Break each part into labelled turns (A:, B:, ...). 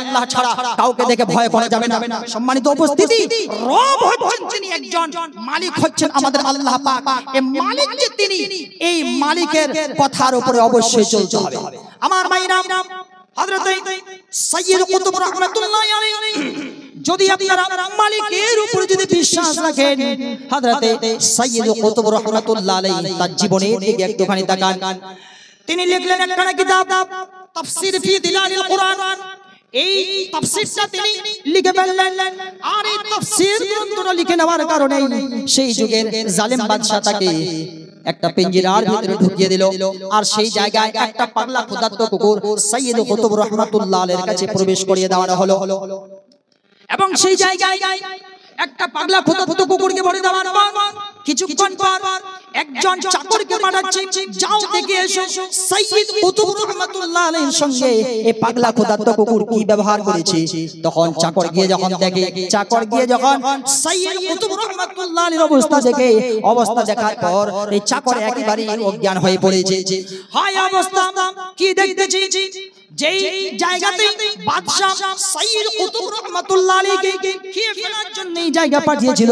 A: আল্লাহ ছাড়া কাউকে দেখে ভয় করা যাবে না। সম্মানিত উপস্থিতি, রব হচ্ছেন যিনি একজন, মালিক হচ্ছেন আমাদের আল্লাহ পাক। এই মালিক যে তিনি, এই মালিকের কথার উপরে অবশ্যই চলতে হবে। আমার ভাইরা, হযরত সাইয়্যিদ কুতুব রাহমাতুল্লাহি আলাইহি, যদি আপনারা মালিকের উপরে যদি বিশ্বাস রাখেন, হযরত সাইয়্যিদ কুতুব রাহমাতুল্লাহি আলাইহি তার জীবনের দিকে একটুখানি তাকান। তিনি লিখলেন একটা কিতাব, তাফসীর ফি দিলালিল কুরআন। এই তাফসীরটা তিনি লিখে ফেললেন, আর এই তাফসীর গ্রন্থটা লিখে নেওয়ার কারণে সেই যুগের জালেম বাদশা তাকে একটা পিঞ্জিরার ভিতরে ঢুকিয়ে দিল, আর সেই জায়গায় একটা পাগলা ক্ষুধার্ত কুকুর সাইয়্যিদ কুতুব রাহমাতুল্লাহি আলাইহির কাছে প্রবেশ করিয়ে দেওয়া হলো। এবং সেই জায়গায় একটা পাগলা ক্ষুধার্ত কুকুরকে ভরে দেওয়ার পর কিছুক্ষণ পর একজন চাকরকে পাঠাচ্ছে, যাও দেখে এসো সাইয়্যিদ কুতুব রাহমাতুল্লাহি আলাইহির সঙ্গে এই পাগলা ক্ষুধার্ত কুকুর কি ব্যবহার করেছে। তখন চাকর গিয়ে যখন দেখে, সাইয়্যিদ কুতুব রাহমাতুল্লাহি আলাইহির অবস্থা দেখার পর এই চাকর একেবারে অজ্ঞান হয়ে পড়েছে। হায় অবস্থা কি দেখতেছি, যেই জায়গাতে বাদশা সাইয়্যিদ কুতুব রাহমাতুল্লাহি আলাইহিকে খেয়ে ফেলার জন্য এই জায়গা পাঠিয়েছিল,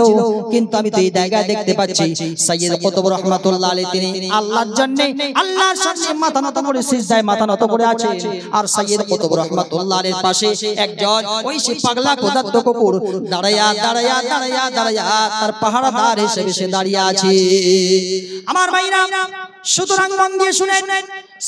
A: কিন্তু আমি তো এই জায়গায় দেখতে পাচ্ছি সাইয়্যিদ কুতুব রাহমাতুল্লাহি আলাইহি তিনি আল্লাহর জন্য, আল্লাহর সামনে মাথা নত করে সিজদায় মাথা নত করে আছে। আর সাইয়্যিদ কুতুব রাহমাতুল্লাহি আলাইহির পাশে একজন ওই সে পাগলা ক্ষুধার্ত কুকুর দাঁড়ায়া তার পাহারাদার হিসেবে সে দাঁড়িয়ে আছে। আমার ভাইরা, সুতরাং মন দিয়ে শুনেন,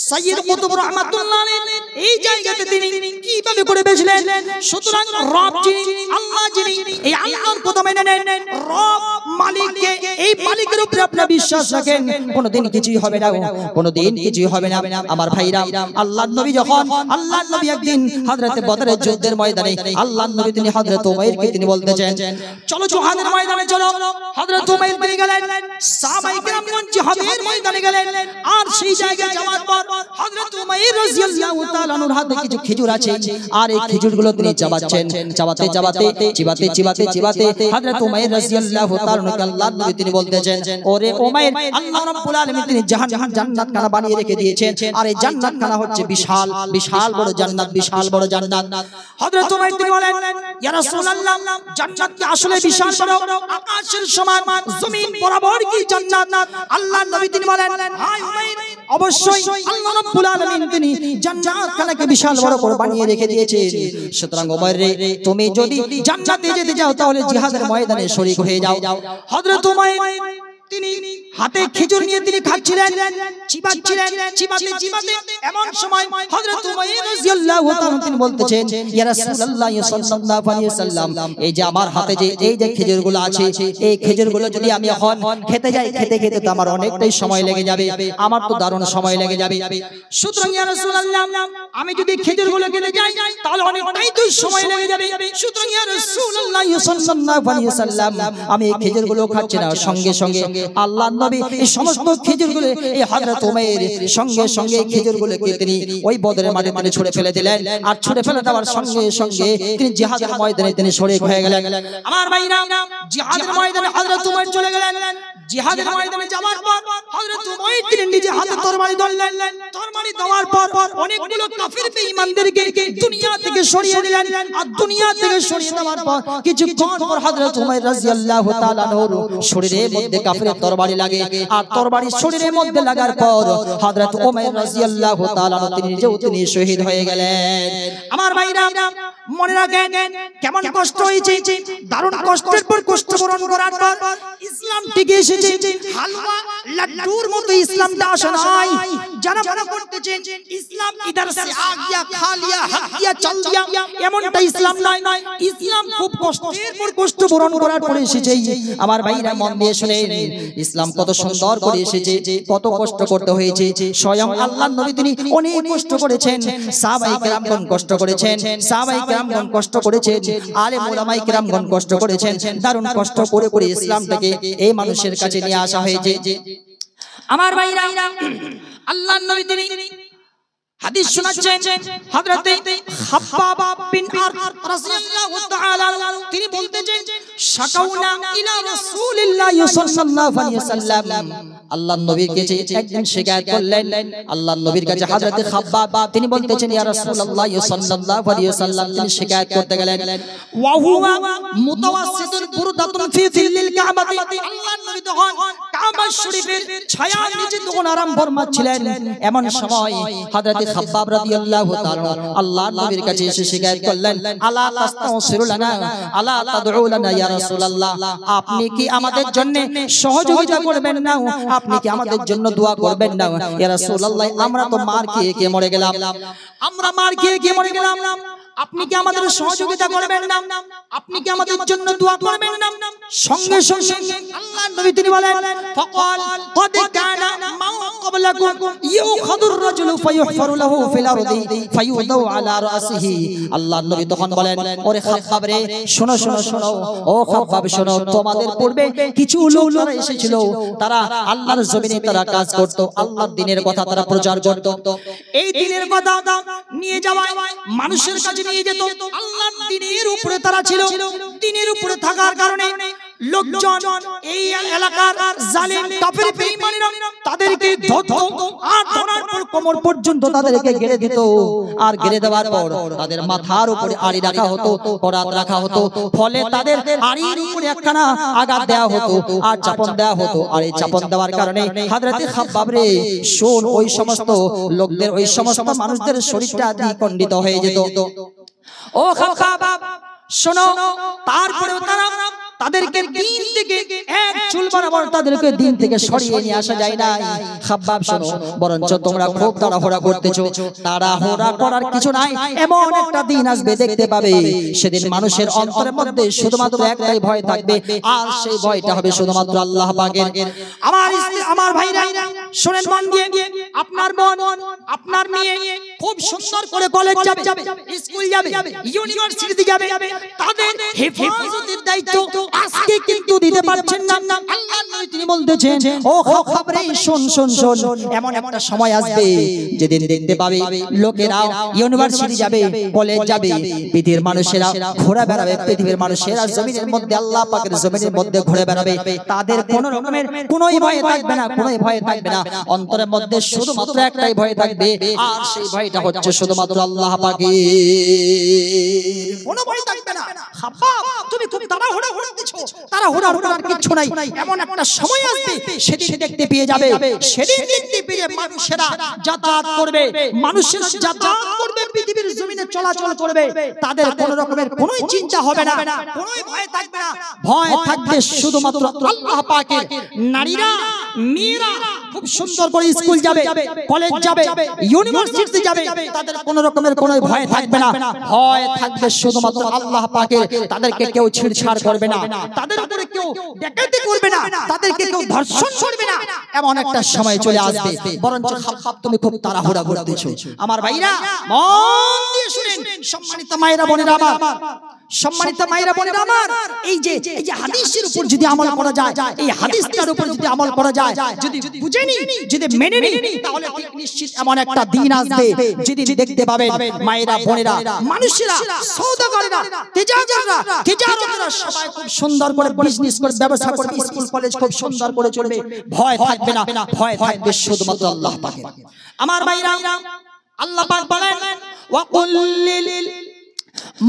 A: সাইয়্যিদ কুতুব রাহমাতুল্লাহি আলাইহি এই জায়গাতে তিনি কিভাবে করে বেঁচলেন। সুতরাং রব যিনি, আল্লাহ যিনি, এই আল্লাহর কথা মেনে নেন। রব মালিককে, এই মালিকের উপরে আপনারা বিশ্বাস রাখেন, কোনোদিন কিছুই হবে না, কোনোদিন কিছুই হবে না। আমার ভাইরা, আল্লাহর নবী একদিন হযরত বদরের যুদ্ধের ময়দানে আল্লাহর নবী তিনি হযরত উমাইরকে তিনি বলতেছেন, চলো জিহাদের ময়দানে চলো। হযরত উমাইর বেরিয়ে গেলেন, সাহাবায়ে কেরামগণ জিহাদের ময়দানে গেলেন। আর সেই জায়গায় যাওয়ার পর হযরত উমাইর রাদিয়াল্লাহু তাআলা আনহুর হাতে কিছু খেজুর আছে, আর এই খেজুরগুলো তিনি চাবাচ্ছেন। চিবাতে হযরত উমাইর রাদিয়াল্লাহু তাআলা আনহুকে আল্লাহর নবী তিনি বলতেছেন, ওরে উমাইর, আল্লাহ রাব্বুল আলামিন তিনি জান্নাত খানা বানিয়ে রেখে দিয়েছেন, আর এই জান্নাত খানা হচ্ছে বিশাল বড় জান্নাত, বিশাল বড় জান্নাত। হযরত উমাইর তিনি বলেন, ইয়া রাসূলুল্লাহ, জান্নাত কি আসলে বিশাল বড়? আকাশের সমান, জমিন বরাবর কি জান্নাত? আল্লাহর নবী তিনি বলেন, হায় উমাইর, অবশ্যই আল্লাহ রাব্বুল আলামিন তিনি জান্নাত খানাকে বিশাল বড় করে বানিয়ে রেখে দিয়েছেন। সুতরাং উমাইর রে, তুমি যদি জান্নাতে যেতে চাও তাহলে জিহাদের ময়দানে শরীক হয়ে যাও। হযরত উমাইর তিনি হাতে খেজুর নিয়ে তিনি খাচ্ছিলেন, চিবাতে এমন সময় হযরত উমাইর রাদিয়াল্লাহু তাআলা তিনি বলতেছেন, ইয়া রাসূলুল্লাহ সাল্লাল্লাহু আলাইহি ওয়াসাল্লাম, এই যে আমার হাতে যে এই যে খেজুরগুলো আছে, এই খেজুরগুলো যদি আমি এখন খেতে যাই, খেতে তো আমার অনেকটাই সময় লেগে যাবে, আমার তো দারুণ সময় লেগে যাবে। সুতরাং ইয়া রাসূলুল্লাহ, আমি যদি খেজুরগুলো খেতে যাই তাহলে অনেকটাই তো সময় লেগে যাবে। সুতরাং ইয়া রাসূলুল্লাহ সাল্লাল্লাহু আলাইহি ওয়াসাল্লাম, আমি এই খেজুরগুলো খাচ্ছি না। সঙ্গে সঙ্গে আল্লাহর নবী এই সমস্ত খেজুরগুলো এই হযরত উমাইর সঙ্গে খেজুরগুলোকে তিনি ওই বদরের মাঠে তিনি ছুঁড়ে ফেলে দিলেন, আর ছুঁড়ে ফেলে দেওয়ার সঙ্গে তিনি জিহাদের ময়দানে তিনি শরীক হয়ে গেলেন। আমার ভাইরা, জিহাদের ময়দানে হযরত উমাইর চলে গেলেন। জিহাদের ময়দানে যাওয়ার পর হযরত উমাইর তিনি নিজে হাতে তরবারি ধরলেন। তরবারি দেওয়ার পর অনেকগুলো কাফির বেঈমানদেরকে দুনিয়া থেকে সরিয়ে দিলেন। আর দুনিয়া থেকে সরিয়ে দেওয়ার পর কিছুক্ষণ পর হযরত উমাইর রাদিয়াল্লাহু তাআলা আনহুর শরীরের মধ্যে কাফিরের তরবারি লাগে, আর তরবারি শরীরের মধ্যে লাগার পর হযরত উমাইর রাদিয়াল্লাহু তাআলা তিনি নিজেও তিনি শহীদ হয়ে গেলেন। আমার ভাইরা, মনে রাখেন কেমন কষ্ট হয়েছে, দারুণ কষ্টের পর কষ্ট বরণ করার পর ইসলাম টিকে এসেছে। হালুয়া লাড্ডুর মতো ইসলামটা আসে নাই। যারা মনে করতেছেন ইসলাম ইধার সে আ গিয়া, খা লিয়া, হাত দিয়া, চল দিয়া, এমনটা ইসলাম নয়। ইসলাম খুব কষ্টের পর কষ্ট বরণ করার পর এসেছে। আমার ভাইরা, মন দিয়ে শুনেন, ইসলাম কত সুন্দর করে এসেছে, কত কষ্ট করতে হয়েছে। স্বয়ং আল্লাহর নবী তিনি অনেক কষ্ট করেছেন, সাহাবায়ে কেরামগণ কষ্ট করেছেন, আলেম উলামায়ে কেরামগণ কষ্ট করেছেন। দারুণ কষ্ট করে ইসলামটাকে এই মানুষের কাছে নিয়ে আসা হয়েছে। আমার ভাইরা, আল্লাহর নবী তিনি হাদিস শোনাচ্ছেন হযরতে খাব্বাব বিন আরত রাদিয়াল্লাহু তাআলা তিনি বলতেছেন শাকাউনা ইলা রাসূলিল্লাহ সাল্লাল্লাহু আলাইহি ওয়াসাল্লাম আল্লাহর নবীর কাছে একদিন শিকায়ত করলেন আল্লাহর নবীর কাছে হযরতে খাব্বাব তিনি বলতেছেন ইয়া রাসূলুল্লাহ সাল্লাল্লাহু আলাইহি ওয়াসাল্লাম তিনি শিকায়ত করতে গেলেন ওয়া হুয়া মুতাওয়াসসিতুল বুরদাতুন ফি যিল্লিল কাবাতি আল্লাহর নবী তখন কাবা শরীফের ছায়ার নিচে তখন আরাম ফরমাচ্ছিলেন এমন সময় হযরতে খাব্বাব রাদিয়াল্লাহু তাআলা আল্লাহর নবীর কাছে এসে শিকায়ত করলেন আলা তাস্তাগফিরু লানা আলা তাদউ লানা ইয়া রাসূলুল্লাহ আপনি কি আমাদের জন্য সহযোগিতা করবেন না আপনি কি আমাদের জন্য দোয়া করবেন না ইয়া রাসূলুল্লাহ আমরা তো মার খেয়ে মরে গেলাম আমরা মার খেয়ে মরে গেলাম আপনি কি আমাদের সহযোগিতা করবেন না আপনি কি আমাদের জন্য দোয়া করবেন না সঙ্গে সঙ্গে আল্লাহর নবী তিনি বলেন ফাকাল ক্বাদ কানা মা ক্বাবলাকুম ইউখাদুর রাজুলু ফায়ুহফারু লাহু ফিল আরদি ফায়ুদাউ আলা রাসিহি আল্লাহর নবী তখন বলেন ওরে খাব্বাব রে শোনো শোনো শোনো ও খাব্বাব শোনো তোমাদের পূর্বে কিছু লোক তারা এসেছিল তারা আল্লাহর জমিনে তারা কাজ করত আল্লাহর দ্বীনের কথা তারা প্রচার করত এই দ্বীনের কথা নিয়ে যাওয়া মানুষের কাছে নিয়ে যেত আল্লাহর দ্বীনের উপরে তারা ছিল দ্বীনের উপরে থাকার কারণে লোকজন এই এলাকার জালিম কাফের বেঈমানেরা তাদেরকে ধরতো আর ধরার পর কোমর পর্যন্ত তাদেরকে গেড়ে দিত আর গেড়ে দেওয়ার পর তাদের মাথার উপরে আড়ি রাখা হতো করাত রাখা হতো ফলে তাদের আড়ির উপরে একখানা আঘাত দেওয়া হতো আর চাপন দেওয়া হতো আর এই চাপন দেওয়ার কারণে হযরতে খাব্বাব রে শোন ওই সমস্ত লোকদের ওই সমস্ত মানুষদের শরীরটা দ্বিখণ্ডিত হয়ে যেত ও খাব্বাব শোনো তারপরেও তারা তাদেরকে দিন থেকে এক চুল বরাবর তাদেরকে দিন থেকে সরিয়ে নিয়ে আসা যায় না খাব্বাব শোনো বরঞ্চ তোমরা খুব তাড়াহুড়া করতেছো তাড়াহুড়া করার কিছু নাই এমন একটা দিন আসবে দেখতে পাবে সেদিন মানুষের অন্তরের মধ্যে শুধুমাত্র একটাই ভয় থাকবে আর সেই ভয়টা হবে শুধুমাত্র আল্লাহ পাকের আমার ভাইরা শুনেন মন দিয়ে আপনার বোন আপনার মেয়ে খুব সুন্দর করে কলেজ যাবে স্কুল যাবে ইউনিভার্সিটি যাবে তাদের হেফাজতের দায়িত্ব আজকে কিন্তু দিতে পারছেন না আল্লাহর নবী তিনি বলতেছেন ও খাব্বাব রে শোন শোন শোন এমন একটা সময় আসবে যেদিন দেখতে পাবে লোকেরা ইউনিভার্সিটি যাবে কলেজ যাবে পৃথিবীর মানুষেরা ঘোরা বেড়াবে পৃথিবীর মানুষেরা জমিনের মধ্যে আল্লাহ পাকের জমিনের মধ্যে ঘুরে বেড়াবে তাদের কোন রকমের কোনোই ভয় থাকবে না কোনোই ভয় থাকবে না অন্তরের মধ্যে শুধুমাত্র একটাই ভয় থাকবে আর সেই ভয়টা হচ্ছে শুধুমাত্র আল্লাহ পাকের কোনো ভয় থাকবে না খাব্বাব তুমি খুব তাড়াহুড়া করতেছো তাড়াহুড়া করার কিছু নাই এমন একটা সময় আসবে সেদিন দেখতে পেয়ে যাবে সেদিন দেখতে পেয়ে মানুষেরা যাতায়াত করবে মানুষেরা যাতায়াত করবে পৃথিবীর জমিনে চলাচল করবে তাদের কোনো রকমের কোনো চিন্তা হবে না কোনোই ভয় থাকবে না ভয় থাকবে শুধুমাত্র আল্লাহ পাকের নারীরা মেয়েরা খুব সুন্দর করে স্কুল যাবে কলেজ যাবে ইউনিভার্সিটি যাবে তাদের কোনো রকমের কোনো ভয় থাকবে না ভয় থাকবে শুধুমাত্র আল্লাহ পাকের তাদেরকে কেউ ছিড়ছাড় করবে না তাদের উপরে কেউ ডাকাতি করবে না তাদেরকে কেউ ধর্ষণ করবে না এমন একটা সময় চলে আসবে বরঞ্চ খাব্বাব তুমি খুব তাড়াহুড়া করতেছো আমার ভাইরা মন দিয়ে শুনেন সম্মানিত মায়েরা বোনেরা আমার সম্মানিত মায়েরা বোনেরা আমার এই যে হাদিসের উপর যদি আমল করা যায় এই হাদিসটার উপর যদি আমল করা যায় যদি বুঝেনি যদি মেনে নি তাহলে ঠিক নিশ্চিত এমন একটা দিন আসবে যেদিন দেখতে পাবেন মায়েরা বোনেরা মানুষেরা সওদাগররা তেজারতরা সবাই খুব সুন্দর করে বিজনেস করে ব্যবসা করে স্কুল কলেজ খুব সুন্দর করে চলবে ভয় থাকবে না ভয় থাকবে শুধুমাত্র আল্লাহ পাকের আমার ভাইরা আল্লাহ পাক বলেন ওয়া কুল লিল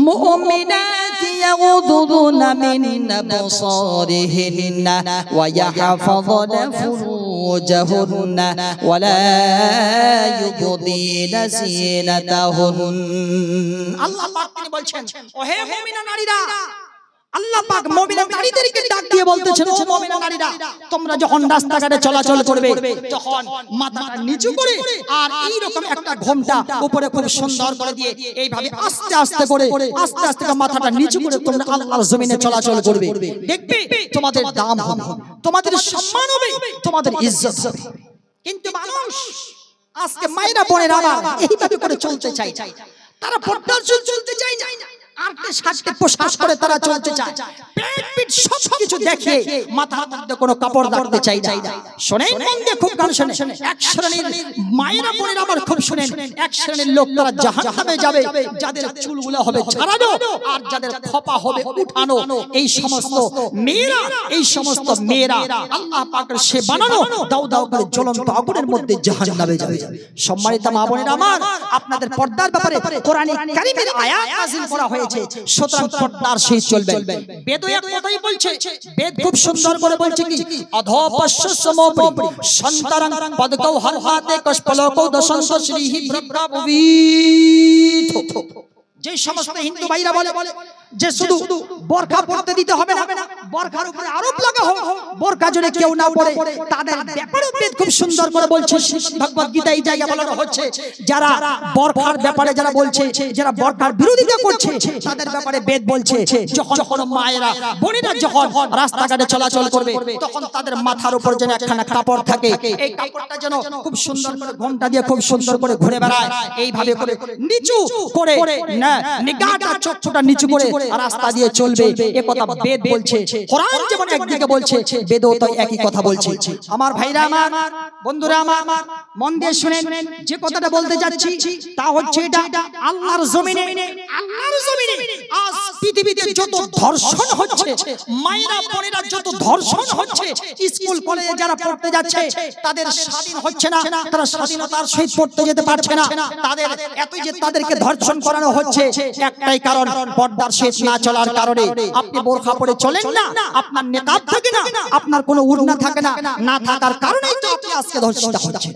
A: মুমিনাত ইয়াগুদুনা মিন আবসারিহিন্না ওয়া ইয়াহফাযুনা ফুরুজাহুন্না ওয়া লা ইউবদিনা জিনাতাহুন আল্লাহ পাক তিনি বলছেন ও হে মুমিনা নারীরা আল্লাহ পাক মুমিনা নারীদেরকে ডাক দিয়ে বলতেছেন ও মুমিনা নারীরা তোমরা যখন রাস্তাঘাটে চলাচল করবে তখন মাথাটা নিচু করে আর এই রকম একটা ঘোমটা উপরে খুব সুন্দর করে দিয়ে এইভাবে আস্তে আস্তে করে মাথাটা নিচু করে তোমরা আল্লাহর জমিনে চলাচল করবে দেখবে তোমাদের দাম হবে তোমাদের সম্মান হবে তোমাদের ইজ্জত হবে কিন্তু মানুষ আজকে মায়েরা বোনেরা এইভাবে করে চলতে চায় তারা পর্দার চলতে চায় না আর সাজতে পোশাক করে তারা চলতে চায়, পেট পিঠ সবকিছু দেখে মাথার মধ্যে কোনো কাপড় রাখতে চাই না। শোনেন মন দিয়ে খুব গান শোনেন, এক শ্রেণীর মায়েরা বোনেরা আমার খুব শুনেন, এক শ্রেণীর লোক তারা জাহান্নামে যাবে যাদের চুলগুলো হবে ছাড়ানো আর যাদের খোপা হবে উঠানো। এই সমস্ত মেয়েরা, এই সমস্ত মেয়েরা আল্লাহ পাকের সে বানানো দাও দাও করে জ্বলন্ত আগুনের মধ্যে জাহান্নামে যাবে। সম্মানিত মা বোনেরা আমার, আপনাদের পর্দার ব্যাপারে কোরআনে কারীমের আয়াত নাযিল করা হয়েছে, সুতরাং পর্দার সেই চলবে। বেদ এক কথাই বলছে, বেদ খুব সুন্দর করে বলছে কি অধপশ্য সমপরি সন্তারং পদকৌ হরহাতে কষ্পলকৌ দশন্ত শ্রীহি ব্রহ্মাবীত। যে সমস্ত হিন্দু ভাইরা বলে যে শুধু বোরকা পরতে দিতে হবে না, বোরকার উপরে আরোপ লাগা হোক, বোরকা যদি কেউ না পরে তাদের ব্যাপারে বেদ খুব সুন্দর করে বলছে। ভগবত গীতা এই জায়গায় বলানো হচ্ছে যারা বোরকার ব্যাপারে যারা বলছে, যারা বোরকার বিরোধিতা করছে তাদের ব্যাপারে বেদ বলছে যখন কোনো মায়েরা বোনেরা যখন রাস্তাঘাটে চলাচল করবে তখন তাদের মাথার উপর যেন একখানা কাপড় থাকে, এই কাপড়টা যেন খুব সুন্দর করে ঘোমটা দিয়ে খুব সুন্দর করে ঘুরে বেড়ায়, এইভাবে করে নিচু করে না নিগাহটা চোখটা নিচু করে রাস্তা দিয়ে চলবে। এ কথা বেদ বলছে। কোরআন যেমন একদিকে বলছে, বেদও তো একই কথা বলছে। আমার ভাইরা আমার, বন্ধুরা আমার, মন দিয়ে শুনেন, যে কথাটা বলতে যাচ্ছি তা হচ্ছে এটা আল্লাহর জমিনে, আল্লাহর জমিনে আজ পৃথিবীতে যত ধর্ষণ হচ্ছে, মায়েরা বোনেরা যত ধর্ষণ হচ্ছে, স্কুল কলেজে যারা পড়তে যাচ্ছে তাদের স্বাধীন হচ্ছে না, তারা স্বাধীনতার সহিত পড়তে যেতে পারছে না, তাদের এতই যে তাদেরকে ধর্ষণ করানো হচ্ছে একটাই কারণ, পর্দার শেষ না চলার কারণে। আপনি বোরকা পরে চলেন না, আপনার নেকাব থাকে না, আপনার কোনো উড়না থাকে না, না থাকার কারণেই তো আপনি আজকে ধর্ষিত হচ্ছেন।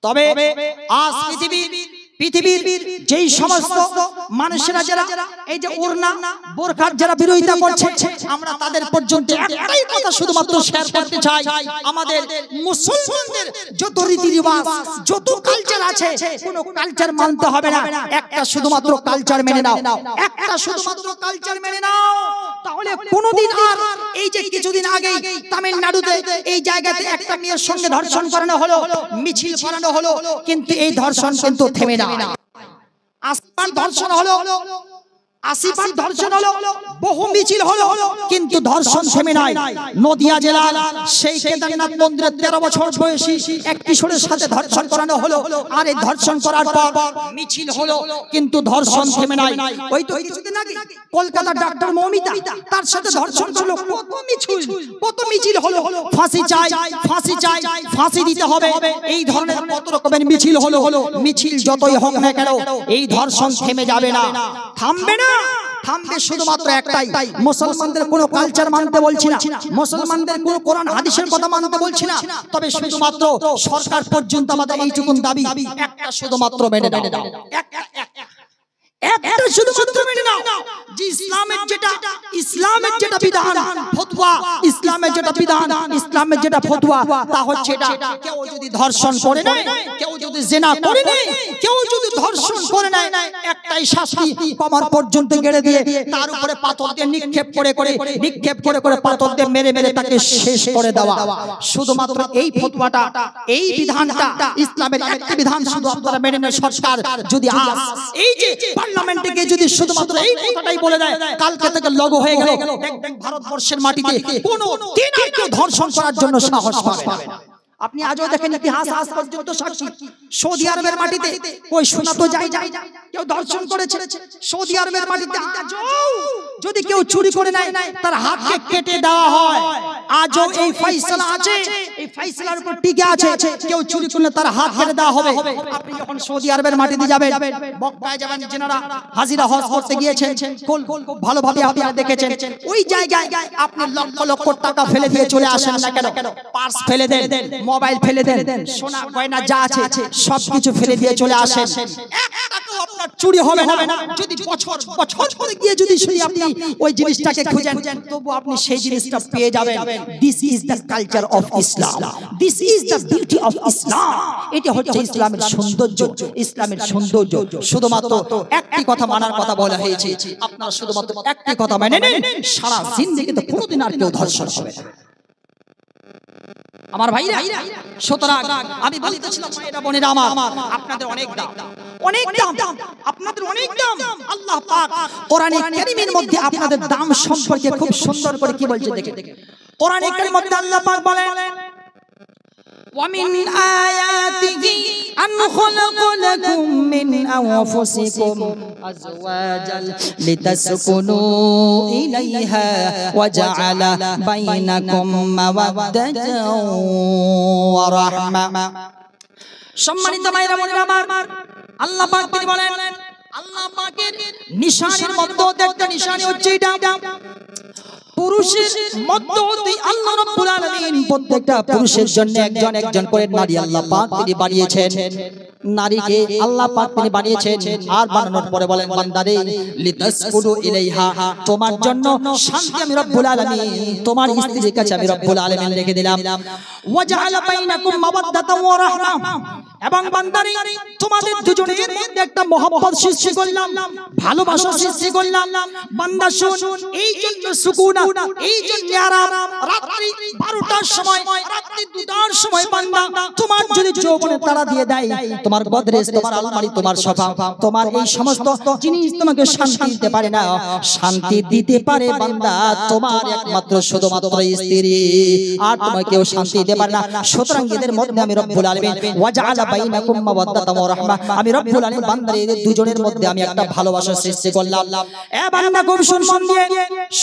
A: তবে আজ পৃথিবীর যেই সমস্ত মানুষেরা যারা এই যে উড়না বোরকার যারা বিরোধিতা করছে, আমরা তাদের পর্যন্ত একটাই কথা শুধুমাত্র শেয়ার করতে চাই, আমাদের মুসলমানদের যত রীতিরিবাজ যত কালচার আছে কোনো কালচার মানতে হবে না, একটা শুধুমাত্র কালচার মেনে নাও, একটা শুধুমাত্র কালচার মেনে নাও, তাহলে কোনোদিন আর এই যে কিছুদিন আগে তামিলনাড়ুতে এই জায়গাতে একটা মেয়ের সঙ্গে ধর্ষণ করানো হলো, মিছিল করানো হলো, কিন্তু এই ধর্ষণ কিন্তু থেমে না। আসমান ধর্ষণ হলো, 80 বার ধর্ষণ হলো, বহু মিছিল হলো, কিন্তু ধর্ষণ থেমে নাই। নদিয়া জেলার সেই কেদারনাথ মন্দিরে 13 বছর বয়সী এক কিশোরের সাথে ধর্ষণ করানো হলো, আর এই ধর্ষণ করার পর মিছিল হলো, কিন্তু ধর্ষণ থেমে নাই। ওই তো কিছুদিন আগে কলকাতার ডাক্তার মৌমিতা তার সাথে ধর্ষণ করলো, কত মিছিল হলো, ফাঁসি চাই, ফাঁসি চাই, ফাঁসি দিতে হবে, এই ধরনের কত রকমের মিছিল হলো। মিছিল যতই হোক না কেন এই ধর্ষণ থেমে যাবে না, থামবে না, থামবে শুধুমাত্র একটাই, মুসলমানদের কোনো কালচার মানতে বলছি না, মুসলমানদের কোনো কোরআন হাদিসের কথা মানতে বলছি না, তবে শুধুমাত্র সরকার পর্যন্ত আমাদের এইটুকুন দাবি, একটা শুধুমাত্র মেনে নাও, একটা শুধুমাত্র মেনে নাও যে ইসলামের যেটা বিধান ফতোয়া, ইসলামের যেটা বিধান, ইসলামের যেটা ফতোয়া তা হচ্ছে এটা, কেউ যদি ধর্ষণ করে নেয়, কেউ যদি জিনা করে নেয়, কেউ যদি ধর্ষণ করে নেয়, একটাই শাস্তি, কবর পর্যন্ত গেড়ে দিয়ে তার উপরে পাথর দিয়ে নিক্ষেপ করে পাথর দিয়ে মেরে তাকে শেষ করে দেওয়া। শুধুমাত্র এই ফতোয়াটা, এই বিধানটা, ইসলামের একটা বিধান শুধু আপনারা মেনে নেন। সরকার যদি আজ এই যে পার্লামেন্টে গিয়ে যদি শুধুমাত্র এই কথাটাই বলে দেয়, কালকে থেকে লগো হয়ে গেল, দেখবেন ভারতবর্ষের মাটিতে কোনো দিন আর কেউ ধর্ষণ করার জন্য সাহস পাবে না। আপনি আজও দেখেন ইতিহাস আজ পর্যন্ত সাক্ষী, সৌদি আরবের মাটিতে ওই শোনা তো যায় কেউ ধর্ষণ করেছে, সৌদি আরবের মাটিতে আজও যদি কেউ চুরি করে নেয় তার হাতকে কেটে দেওয়া হয়। আজও এই ফয়সালা আছে, এই ফয়সালার উপর টিকে আছে, কেউ চুরি করলে তার হাত কেটে দেওয়া হবে। আপনি যখন সৌদি আরবের মাটিতে যাবেন, মক্কায় যাবেন, যারা হাজিরা হজ করতে গিয়েছেন খুব ভালোভাবে আপনারা দেখেছেন, ওই জায়গায় আপনি লক্ষ লক্ষ টাকা ফেলে দিয়ে চলে আসেন না কেন, পার্স ফেলে দেন, মোবাইল ফেলে দেন, সোনা গয়না যা আছে সবকিছু ফেলে দিয়ে চলে আসেন, এক টাকাও আপনার চুরি হবে না। যদি বছর পরে গিয়ে যদি আপনি ওই জিনিসটাকে খুঁজেন, তবু আপনি সেই জিনিসটা পেয়ে যাবেন। This is the culture of Islam, this is the beauty of Islam. এটা হচ্ছে ইসলামের সৌন্দর্য, ইসলামের সৌন্দর্য। শুধুমাত্র একটি কথা মানার কথা বলা হয়েছে, আপনারা শুধুমাত্র একটি কথা মেনে নেন, সারা জিন্দেগিতে কোনোদিন আর কেউ ধর্ষণ হবে না। আমার ভাইরা, সুতরাং আমি বলতেছিলাম মায়েরা বোনেরা আমার, আপনাদের অনেক দাম, অনেক দাম, আপনাদের অনেক দাম। আল্লাহ পাক কোরআনে কারীমের মধ্যে আপনাদের দাম সম্পর্কে খুব সুন্দর করে কি বলছে দেখেন। কোরআনে কারীমের মধ্যে আল্লাহ পাক বলেন ومن آياته أن خلق لكم من أنفسكم أزواجا لتسكنوا إليها وجعل بينكم مودة ورحمة সম্মানিত ভাইরা বোনেরা আমার, আল্লাহ পাক তিনি বলেন, আল্লাহ পাকের নিশানের মধ্যে একটা নিশানি হচ্ছে এটা, পুরুষের মধ্যে আল্লাহ রাব্বুল আলামিন প্রত্যেকটা পুরুষের জন্য একজন একজন করে নারী আল্লাহ পাক তিনি বানিয়েছেন। নারীকে আল্লাহ পাক তিনি বানিয়েছেন, আর বানানোর পরে বলেন বান্দারে লিতাসকুনু ইলাইহা, তোমার জন্য শান্তি আমি রব্বুল আলামিন তোমার স্ত্রীর কাছে আমি রব্বুল আলামিন রেখে দিলাম। ওয়াজআলা বাইনাকুম মাওয়াদ্দাতাও ওয়া রাহমা, এবং বান্দারে তোমাদের দুজনের মধ্যে একটা মহব্বত সৃষ্টি করলাম, ভালোবাসা সৃষ্টি করলাম। বান্দা শুন, এই জন্য সুকুনা, এই জন্য আরাম। রাত্রি 12টার সময়, রাত্রি 2টার সময় বান্দা তোমার যদি যৌবনে তাড়া দিয়ে দেয়, তোমার গদরেজ, তোমার আলমারি, তোমার সোফা, তোমার এই সমস্ত জিনিস তোমাকে শান্তি দিতে পারে না। শান্তি দিতে পারে বান্দা তোমার একমাত্র শুধুমাত্র স্ত্রী, আর তোমাকে কেউ শান্তি দিতে পারে না। সুতরাং এদের মধ্যে আমি রব্বুল আলামিন ওয়াজআলা বাইনাকুম মাওয়াদ্দাতাও ওয়া রাহমা, আমি রব্বুল আলামিন বান্দার এদের দুজনের মধ্যে আমি একটা ভালোবাসা সৃষ্টি করলাম। এ বান্দা খুব শুন মন দিয়ে,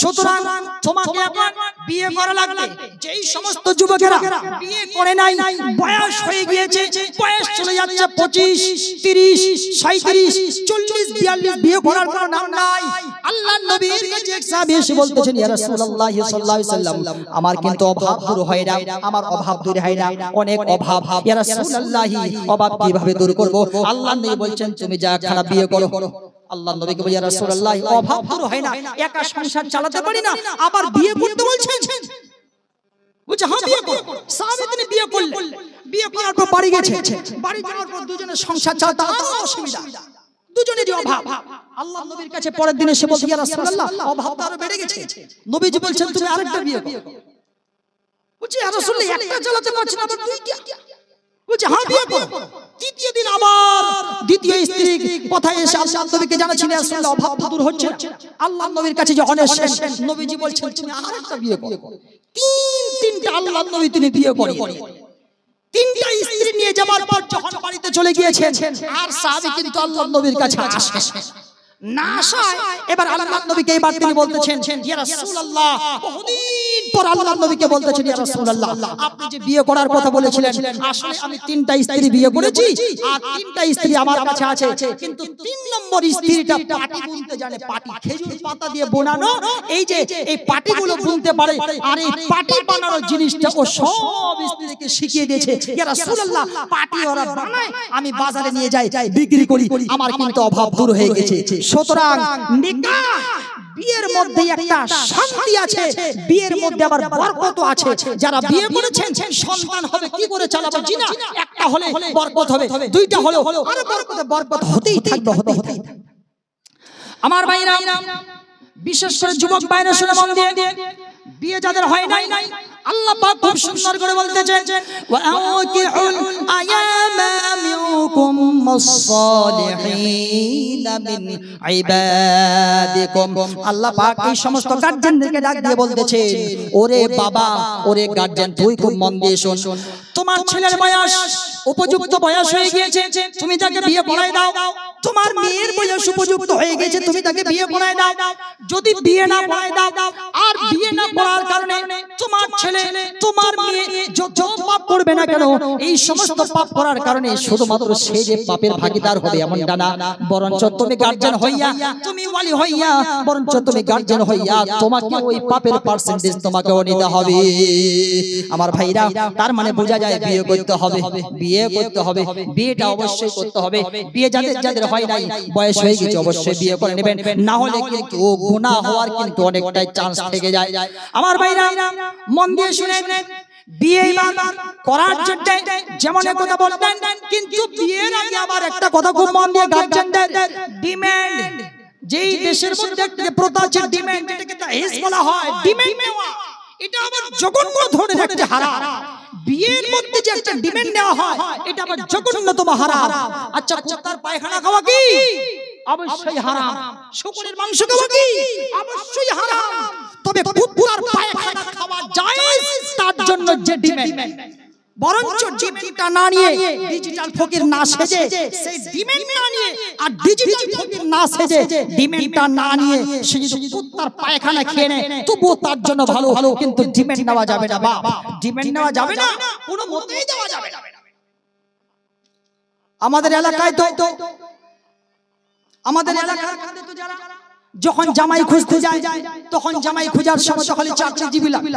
A: সুতরাং তোমাকে এখন বিয়ে করা লাগবে। যেই সমস্ত যুবকেরা বিয়ে করে নাই, বয়স হয়ে গিয়েছে, বয়স চলে যাচ্ছে 25, 30, 37, 40, 42, বিয়ে করার কোনো নাম নাই। আল্লাহর নবীর কাছে এক সাহাবী এসে বলতেছেন, ইয়া রাসূলুল্লাহ সাল্লাল্লাহু আলাইহি ওয়াসাল্লাম, আমার কিন্তু অভাব দূর হয় না, আমার অভাব দূর হয় না, অনেক অভাব। ইয়া রাসূলুল্লাহ, অভাব কিভাবে দূর করব? আল্লাহর নবী বলছেন তুমি যা খানা বিয়ে করো। আল্লাহর নবীকে বলে, ইয়া রাসূলুল্লাহ, অভাব দূর হয় না, একা সংসার চালাতে পারি না, আবার বিয়ে করতে বলছেন? বলছে হ্যাঁ বিয়ে করো। সাহাবী তিনি বিয়ে করলেন, বিয়ে করার পর বাড়ি গেছে, বাড়ি যাওয়ার পর দুজনের সংসার চালাতে আরো অসুবিধা, দুজনেরই অভাব। আল্লাহর নবীর কাছে পরের দিন এসে বলছে, ইয়া রাসূলুল্লাহ, অভাব তো আরো বেড়ে গেছে। নবীজি বলছেন তুমি আরেকটা বিয়ে করো। বলছে ইয়া রাসূলুল্লাহ, একটা চালাতে পারছি না, আবার দুইটা? বলছে হ্যাঁ বিয়ে করো। তৃতীয় দিন আবার দ্বিতীয় স্ত্রী কথায় এসে আল্লাহর নবীকে জানাচ্ছেন, ইয়া রাসূলুল্লাহ, অভাব দূর হচ্ছে না। আল্লাহর নবীর কাছে যখন এসেছেন, নবীজি বলছেন তুমি আরেকটা বিয়ে করো। তিনটা আল্লাহর নবী তিনি বিয়ে করেন। তিনটা স্ত্রী নিয়ে যাবার পর যখন বাড়িতে চলে গিয়েছেন, আর সাহাবী কিন্তু আল্লাহর নবীর কাছে আসে না আসায়, এবার আল্লাহর নবীকে এবার তিনি বলতেছেন, ইয়া রাসূলুল্লাহ, বহুদিন পর আল্লাহর নবীকে বলতেছেন, ইয়া রাসূলুল্লাহ, আপনি যে বিয়ে করার কথা বলেছিলেন, আসলে আমি তিনটা স্ত্রী বিয়ে করেছি, আর তিনটা স্ত্রী আমার কাছে আছে, কিন্তু 3 নম্বর স্ত্রীটা পাটি বুনতে জানে, পাটি খেজুর পাতা দিয়ে বোনানো, এই যে এই পাটিগুলো বুনতে পারে, আর এই পাটি বানানোর জিনিসটা ও সব স্ত্রীকে শিখিয়ে দিয়েছে। ইয়া রাসূলুল্লাহ, পাটি ওরা বানায়, আমি বাজারে নিয়ে যাই, বিক্রি করি, আমার কিন্তু অভাব দূর হয়ে গেছে। সুতরাং নিকাহ, বিয়ের মধ্যে একটা শান্তি আছে, বিয়ের মধ্যে আবার বরকত আছে। যারা বিয়ে করেছেন সন্তান হবে কি করে চালাবো? জি না, একটা হলে বরকত হবে, দুইটা হলো আরো বরকত, বরকত হতেই থাকবে, হতেই থাকবে। আমার ভাইরা, বিশেষ করে যুবক ভাইরা শুনে মন দিয়ে, বিয়ে যাদের হয় নাই, আল্লাহ পাক খুব সুন্দর করে বলতেছেন, ওয়া আওকিউল আয়ামা মিনকুম মুসসালিহিন মিন ইবাদিকুম। আল্লাহ পাক এই সমস্ত গার্জিয়ানদেরকে ডাক দিয়ে বলতেছেন, ওরে বাবা, ওরে গার্জিয়ান, তুই খুব মন দিয়ে শোন, তোমার ছেলের বয়স উপযুক্ত বয়স হয়ে গিয়েছে, তুমি তাকে বিয়ে পড়ায় দাও। তোমার মেয়ের বয়স উপযুক্ত হয়ে গেছে, তুমি তাকে বিয়ে পড়ায় দাও। যদি বিয়ে না পড়ায় দাও, আর বিয়ে না পড়ার কারণে তোমার ছেলে, তোমার মেয়ে যত পাপ করবে না কেন, এই সমস্ত পাপ করার কারণে শুধুমাত্র সে যে পাপের ভাগীদার হবে এমনটা না, বরঞ্চ তুমি গার্জিয়ান হইয়া, তুমি ওয়ালি হইয়া, বরঞ্চ তুমি গার্জিয়ান হইয়া তোমাকে ওই পাপের পার্সেন্টেজ তোমাকেও নিতে হবে। আমার ভাইরা, তার মানে বোঝা যায় বিয়ে করতে হবে, বিয়ে করতে হবে, বিয়েটা অবশ্যই করতে হবে। বিয়ে যাদের যাদের হয় নাই, বয়স হয়ে গেছে, অবশ্যই বিয়ে করে নেবেন, না হলে কিন্তু গুনাহ হওয়ার কিন্তু অনেকটাই চান্স থেকে যায়। আমার ভাইরা মন দিয়ে শুনেন, বিয়ে করার জন্য যেমন কথা বলতেন, কিন্তু বিয়ের আগে আবার একটা কথা খুব মন দিয়ে, গার্জিয়ানদের ডিমান্ড, যেই দেশের মধ্যে একটা প্রথা আছে ডিমান্ড, যেটাকে দাহেজ বলা হয়, ডিমান্ড নেওয়া, এটা আবার জঘন্য ধরনের একটা হারাম। বিয়ের মধ্যে যে একটা ডিমান্ড নেওয়া হয় এটা আবার জঘন্যতম হারাম। আচ্ছা কুত্তার পায়খানা খাওয়া কি? অবশ্যই হারাম। শুকরের মাংস খাওয়া কি? অবশ্যই হারাম। তবে কুত্তার পায়খানা খাওয়া জায়েজ, তার জন্য যে ডিমান্ড, বরঞ্চ ডিমান্ডটা না নিয়ে ডিজিটাল ফকির না সেজে, সেই ডিমান্ড না নিয়ে আর ডিজিটাল ফকির না সেজে ডিমান্ডটা না নিয়ে সে যদি কুত্তার পায়খানা খেয়ে নেয় তবুও তার জন্য ভালো, কিন্তু ডিমান্ড নেওয়া যাবে না। বাপ, ডিমান্ড নেওয়া যাবে না, কোনো মতেই দেওয়া যাবে না। আমাদের এলাকায় তো আমাদের এলাকার তো যারা যখন জামাই খুঁজতে যায় তখন জামাই খোঁজার সময় তো খালি চাকরিজীবী লাগে,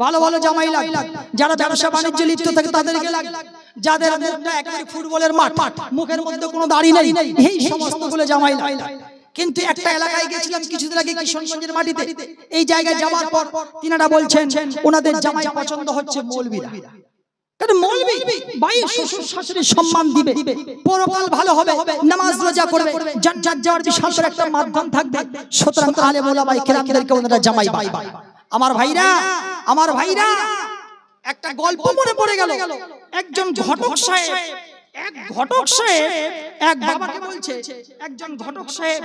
A: ভালো ভালো জামাই লাগে, যারা ব্যবসা বাণিজ্য লিপ্ত থাকে তাদেরকে লাগে, যাদের মুখটা একেবারে ফুটবলের মাঠ, মুখের মধ্যে কোনো দাড়ি নেই, এই সমস্ত গুলো জামাই লাগে। কিন্তু একটা এলাকায় গেছিলাম কিছুদিন আগে কিশোরগঞ্জের মাটিতে, এই জায়গায় যাওয়ার পর তিনারা বলছেন ওনাদের জামাই পছন্দ হচ্ছে মৌলবীরা। মৌলবী ভাই শ্বশুর শাশুড়ির সম্মান দিবে, পরকাল ভালো হবে, নামাজ রোজা করবে, জান্নাত যাওয়ার বিশাল বড় একটা মাধ্যম থাকবে। সুতরাং আলেম ওলামা কেরামদেরকে ওনারা জামাই পায়। আমার ভাইরা একটা গল্প মনে পড়ে গেল। একজন ঘটক সাহেব এক বাবাকে বলছে, একজন ঘটক সাহেব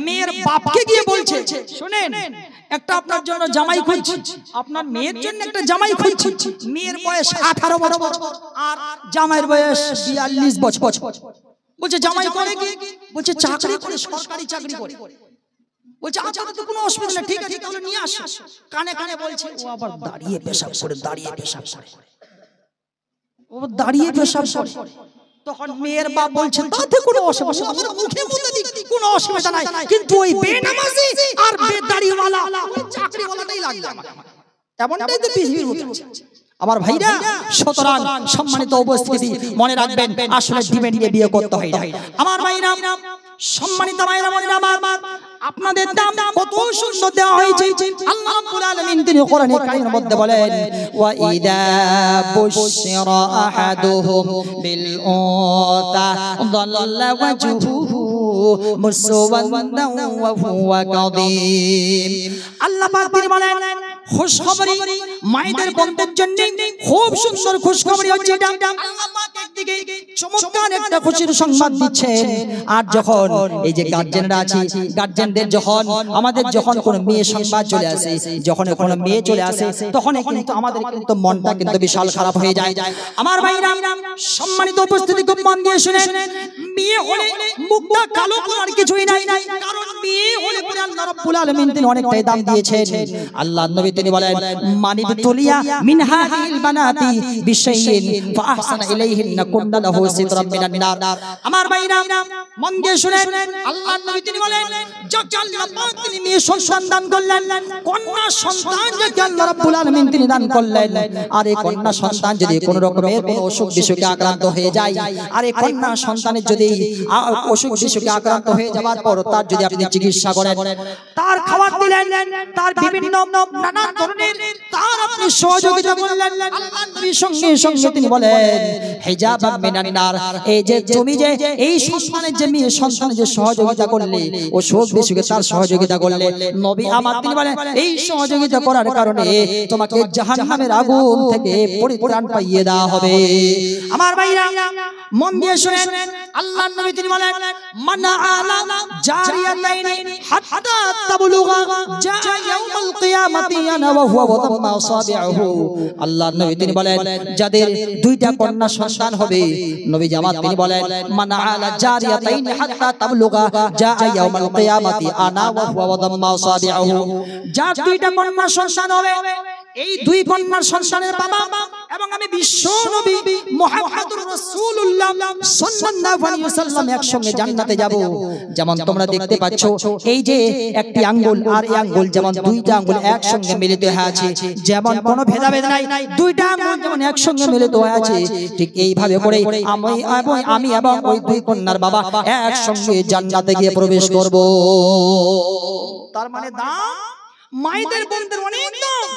A: মেয়ের বাপকে গিয়ে বলছে, শুনেন একটা আপনার জন্য জামাই খুঁজছি, আপনার মেয়ের জন্য একটা জামাই খুঁজছি। মেয়ের বয়স 18 বছর আর জামাইয়ের বয়স 42 বছর। বলছে জামাই করে কি? বলছে চাকরি করে, সরকারি চাকরি করে। বলছে আচ্ছা তো কোনো অসুবিধা নেই, ঠিক আছে তাহলে নিয়ে আসো। কানে কানে বলছে ও আবার দাঁড়িয়ে পেশাব করে। তখন মেয়ের বাপ বলছেন তাতে কোনো অসুবিধা নেই, মুখে মুখে দিক কোনো অসুবিধা নাই, কিন্তু ওই বেনামাজি আর বেদাড়িওয়ালা ওই চাকরিওয়ালাটাই লাগবে আমাকে। এমনটাই তো পৃথিবীর মধ্যে আমার ভাইরা। সুতরাং সম্মানিত উপস্থিতি, মনে রাখবেন আসলে ডিমান্ড নিয়ে বিয়ে করতে হয় না। আমার ভাইরা, সম্মানিত ভাইরা, মনে রাখবেন আপনাদের দাম কত সুন্দর দেওয়া হয়েছে। আল্লাহ রাব্বুল আলামিন তিনি কোরআনে কারীমের মধ্যে বলেন, ওয়া ইদা বুশিরা আহাদুহুম বিল উনসা যাল্লা ওয়াজহুহু মুসওয়াদান ওয়া হুয়া কাযীম। আল্লাহ পাক তিনি বলেন খুশখবরি মায়েদের বোনদের জন্য খুব সুন্দর খুশখবরি হচ্ছে এটা। আল্লাহ পাক একদিকে চমৎকার একটা খুশির সংবাদ দিচ্ছেন, আর যখন এই যে গার্জিয়ানরা আছে, গার্জিয়ানদের যখন আমাদের যখন কোনো মেয়ে সংবাদ চলে আসে, যখন কোনো মেয়ে চলে আসে তখন কিন্তু আমাদের কিন্তু মনটা কিন্তু বিশাল খারাপ হয়ে যায়। আমার ভাইরা, সম্মানিত উপস্থিতি, খুব মন দিয়ে শুনেন, মেয়ে হলে মুখটা কালো করার কিছুই নাই, কারণ মেয়ে হলে পরে আল্লাহ রাব্বুল আলামিন তিনি অনেকটাই দাম দিয়েছেন। আল্লাহর নবী তিনি বলেন, মানিব তুলিয়া মিন হাদিল বানাতি বিশাইইন ফাহসানা ইলাইহিন্না কুননা লাহু সিতরাম মিনান নার। আমার ভাইরা মন দিয়ে শুনেন, আল্লাহর নবী তিনি বলেন, যখন আল্লাহ পাক তিনি মেয়ে সন্তান দান করলেন, কন্যা সন্তান যদি আল্লাহ রাব্বুল আলামিন তিনি দান করলেন, আর এই কন্যা সন্তান যদি কোনো রকমের কোনো অসুখ বিসুখে আক্রান্ত হয়ে যায়, আর এই কন্যা সন্তানের যদি অসুখ বিসুখে আক্রান্ত হয়ে যাওয়ার পর তার যদি আপনি চিকিৎসা করেন, তার খাবার দিলেন, তার বিভিন্ন নানা ধরনের তার আপনি সহযোগিতা করলেন, আল্লাহর নবী সঙ্গে সঙ্গে তিনি বলেন, হিজাবাম মিনান নার, এই যে তুমি যে এই সন্তানের যে মেয়ে সন্তানের যে সহযোগিতা করলে, ও অসুখ বিসুখে তার সহযোগিতা করলে, নবী আমার তিনি বলেন এই সহযোগিতা করার কারণে তোমাকে জাহান্নামের আগুন থেকে পরিত্রাণ পাইয়ে দেওয়া হবে। আমার ভাইরা মন দিয়ে শুনেন, আল্লাহর নবী তিনি বলেন, মানা আলা জারিয়াতাইনি হাত্তা তাবলুগা জা ইয়াউমাল কিয়ামাতি আনা ওয়া হুয়া ওয়াদাম্মা আসাবিহু। আল্লাহর নবী তিনি বলেন, যাদের দুইটা কন্যা সন্তান হবে, নবী জামাত তিনি বলেন, মানা আলা জারিয়াতাইনি হাত্তা তাবলুগা জা ইয়াউমাল কিয়ামাতি আনা ওয়া হুয়া ওয়াদাম্মা আসাবিহু। যার দুইটা কন্যা সন্তান হবে, এই দুই কন্যার সন্তানের বাবা এবং আমি বিশ্ব নবী মুহাম্মদুর রাসূলুল্লাহ সাল্লাল্লাহু আলাইহি ওয়াসাল্লাম একসঙ্গে জান্নাতে যাব। যেমন তোমরা দেখতে পাচ্ছ, এই যে একটি আঙ্গুল আর এই আঙ্গুল যেমন দুইটা আঙ্গুল একসঙ্গে মিলিত হয়ে আছে, যেমন কোনো ভেদাভেদ নাই, দুইটা আঙ্গুল যেমন একসঙ্গে মিলিত হয়ে আছে, ঠিক এইভাবে করে আমি এবং ওই দুই কন্যার বাবা একসঙ্গে জান্নাতে গিয়ে প্রবেশ করব। তার মানে দাম মায়েদের বোনদের অনেক দাম।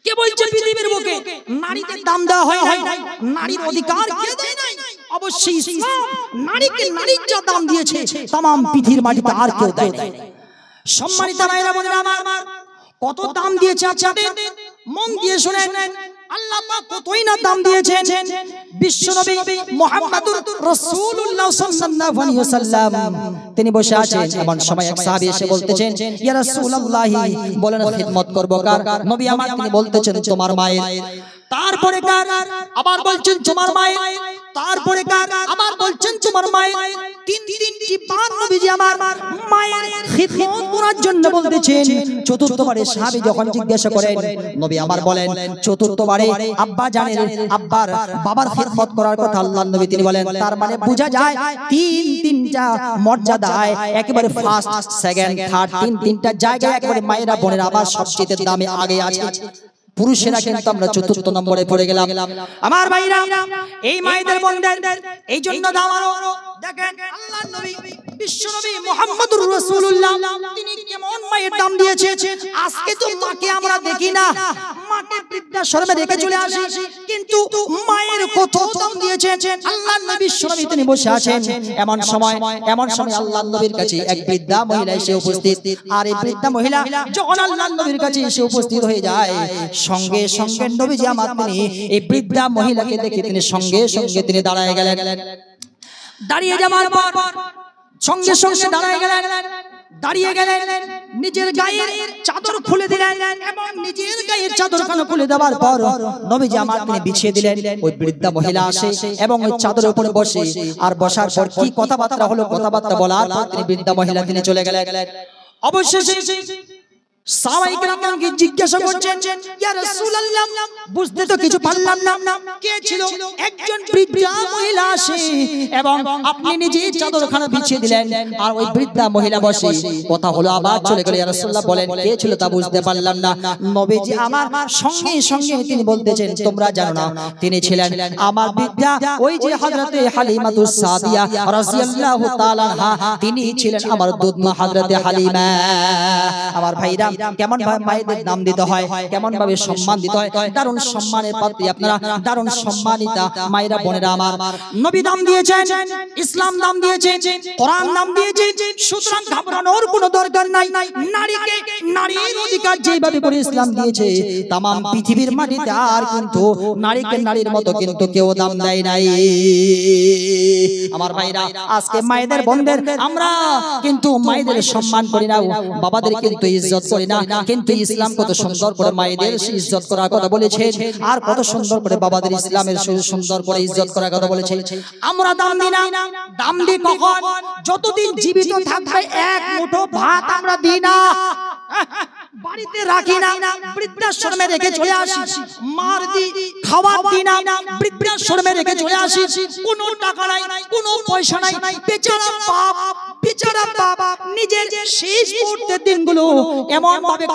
A: কে বলছে পৃথিবীর বুকে নারীদের দাম দেওয়া হয় নাই? নারীর অধিকার কে দেয় নাই? অবশ্যই ইসলাম নারীকে নারীর যা দাম দিয়েছে तमाम পৃথিবীর মাটিতে আর কেউ দেয় নাই। সম্মানিত ভাইরা বোনেরা আমার, কত দাম দিয়েছে আপনাদের মন দিয়ে শুনেন। আল্লাহ পাক কতই না দাম দিয়েছেন। বিশ্বনবী মুহাম্মদুর রাসূলুল্লাহ সাল্লাল্লাহু আলাইহি ওয়াসাল্লাম তিনি বসে আছেন, এমন সময় এক সাহাবী এসে বলতেছেন, ইয়া রাসূলুল্লাহ বলেন খিদমত করব কার? নবী আমার তিনি বলতেছেন তোমার মায়ের। তারপরে কার? আবার বলছেন তোমার মায়ের। তারপরে কার? আবার বলছেন তোমার মায়ের। তিনটি বার নবীজি আমার মায়ের খিদমত করার জন্য বলতেছেন। চতুর্থবারে সাহাবী যখন জিজ্ঞাসা করেন, নবী আমার বলেন চতুর্থবারে আব্বা জানেন আব্বার বাবার খিদমত করার কথা আল্লাহর নবী তিনি বলেন। তার মানে বোঝা যায় তিনটা মর্যাদায় একেবারে ফার্স্ট সেকেন্ড থার্ড তিনটা জায়গায় একেবারে মায়েরা বোনেরা আবার সবচেয়ে দামে আগে আছে। পুরুষেরা কিন্তু আমরা চতুর্থ নম্বরে পড়ে গেলাম। আমার ভাইরা এই মায়েদের বোনদের এই জন্য দাম আরো। দেখেন আল্লাহর নবী বিশ্বনবী মুহাম্মদুর রাসূলুল্লাহ তিনি কেমন মায়ের দাম দিয়েছে। আজকে তো মাকে আমরা দেখি না, মাকে বৃদ্ধাশ্রমে রেখে চলে আসি, কিন্তু মায়ের কত দাম দিয়েছে আল্লাহর নবী বিশ্বনবী তিনি বসে আছেন। এমন সময় আল্লাহর নবীর কাছে এক বৃদ্ধা মহিলা এসে উপস্থিত। আর এই বৃদ্ধা মহিলা যখন আল্লাহর নবীর কাছে এসে উপস্থিত হয়ে যায়, সঙ্গে সঙ্গে নবীজি আমার তিনি এই বৃদ্ধা মহিলাকে দেখে তিনি সঙ্গে সঙ্গে তিনি দাঁড়ায় গেলেন। দাঁড়িয়ে যাওয়ার পর সঙ্গে সঙ্গে দাঁড়িয়ে গেলেন, নিজের গায়ের চাদর খুলে দিলেন এবং নিজের গায়ের চাদরখানা খুলে দেওয়ার পর নবীজি আমার তিনি বিছিয়ে দিলেন। ওই বৃদ্ধা মহিলা আসে এবং ওই চাদরের উপরে বসে, আর বসার পর কি কথাবার্তা হলো, কথাবার্তা বলার পর তিনি বৃদ্ধা মহিলা তিনি চলে গেলেন। অবশেষে সাহাবায়ে কেরামকে জিজ্ঞাসা করছেন, ইয়া রাসূলুল্লাহ বুঝতে তো কিছু পারলাম না, কে ছিল? একজন বৃদ্ধা মহিলা আসে এবং আপনি নিজে চাদরখানা বিছিয়ে দিলেন, আর ওই বৃদ্ধা মহিলা বসে। কথা হলো আবার চলে গেল। ইয়া রাসূলুল্লাহ বলেন কে ছিল তা বুঝতে পারলাম না। নবীজি আমার সঙ্গে সঙ্গে তিনি বলতেছেন তোমরা জানো না তিনি ছিলেন আমার বৃদ্ধা ওই যে হযরতে হালিমাতুস সাদিয়া রাদিয়াল্লাহু তাআলা আনহা, তিনি ছিলেন আমার দুধমা হযরতে হালিমা। আমার ভাইরা কেমন ভাবে মায়েদের নাম দিতে হয়, কেমন ভাবে সম্মান দিতে হয়, দারুণ সম্মানের পাত্রী আপনারা, দারুণ সম্মানিতা মায়েরা বোনেরা আমার। নবী নাম দিয়েছেন, ইসলাম নাম দিয়েছে, কোরআন নাম দিয়েছে, সুতরাং ঘাবড়ানোর কোনো দরকার নাই। নারীকে নারীর অধিকার যেভাবে করে ইসলাম দিয়েছে তাম পৃথিবীর মাটিতে আর কিন্তু নারীকে নারীর মতো কিন্তু কেউ দাম দেয় নাই। আমার ভাইরা আজকে মায়েদের বোনদের আমরা কিন্তু মায়েদের সম্মান করি না, বাবাদের কিন্তু ইজ্জত করি না, কিন্তু ইসলাম কত সুন্দর করে মায়েদের ইজ্জত করার কথা বলেছে, আর কত সুন্দর করে বাবাদের ইসলামের সুন্দর করে ইজ্জত করার কথা বলেছে। আমরা দাম দিই না। দাম দিই কখন? যতদিন জীবিত থাকবে এক মুঠো ভাত আমরা দিই না, বাড়িতে রাখি না, বৃদ্ধাশ্রমে রেখে চলে আসি। মার দি খাবার দিই না, বৃদ্ধাশ্রমে রেখে চলে আসি। কোনো টাকা নাই, কোনো পয়সা নাই, বেচারা বাপ নিজের শেষ মুহূর্তের দিনগুলো এমন ভাবে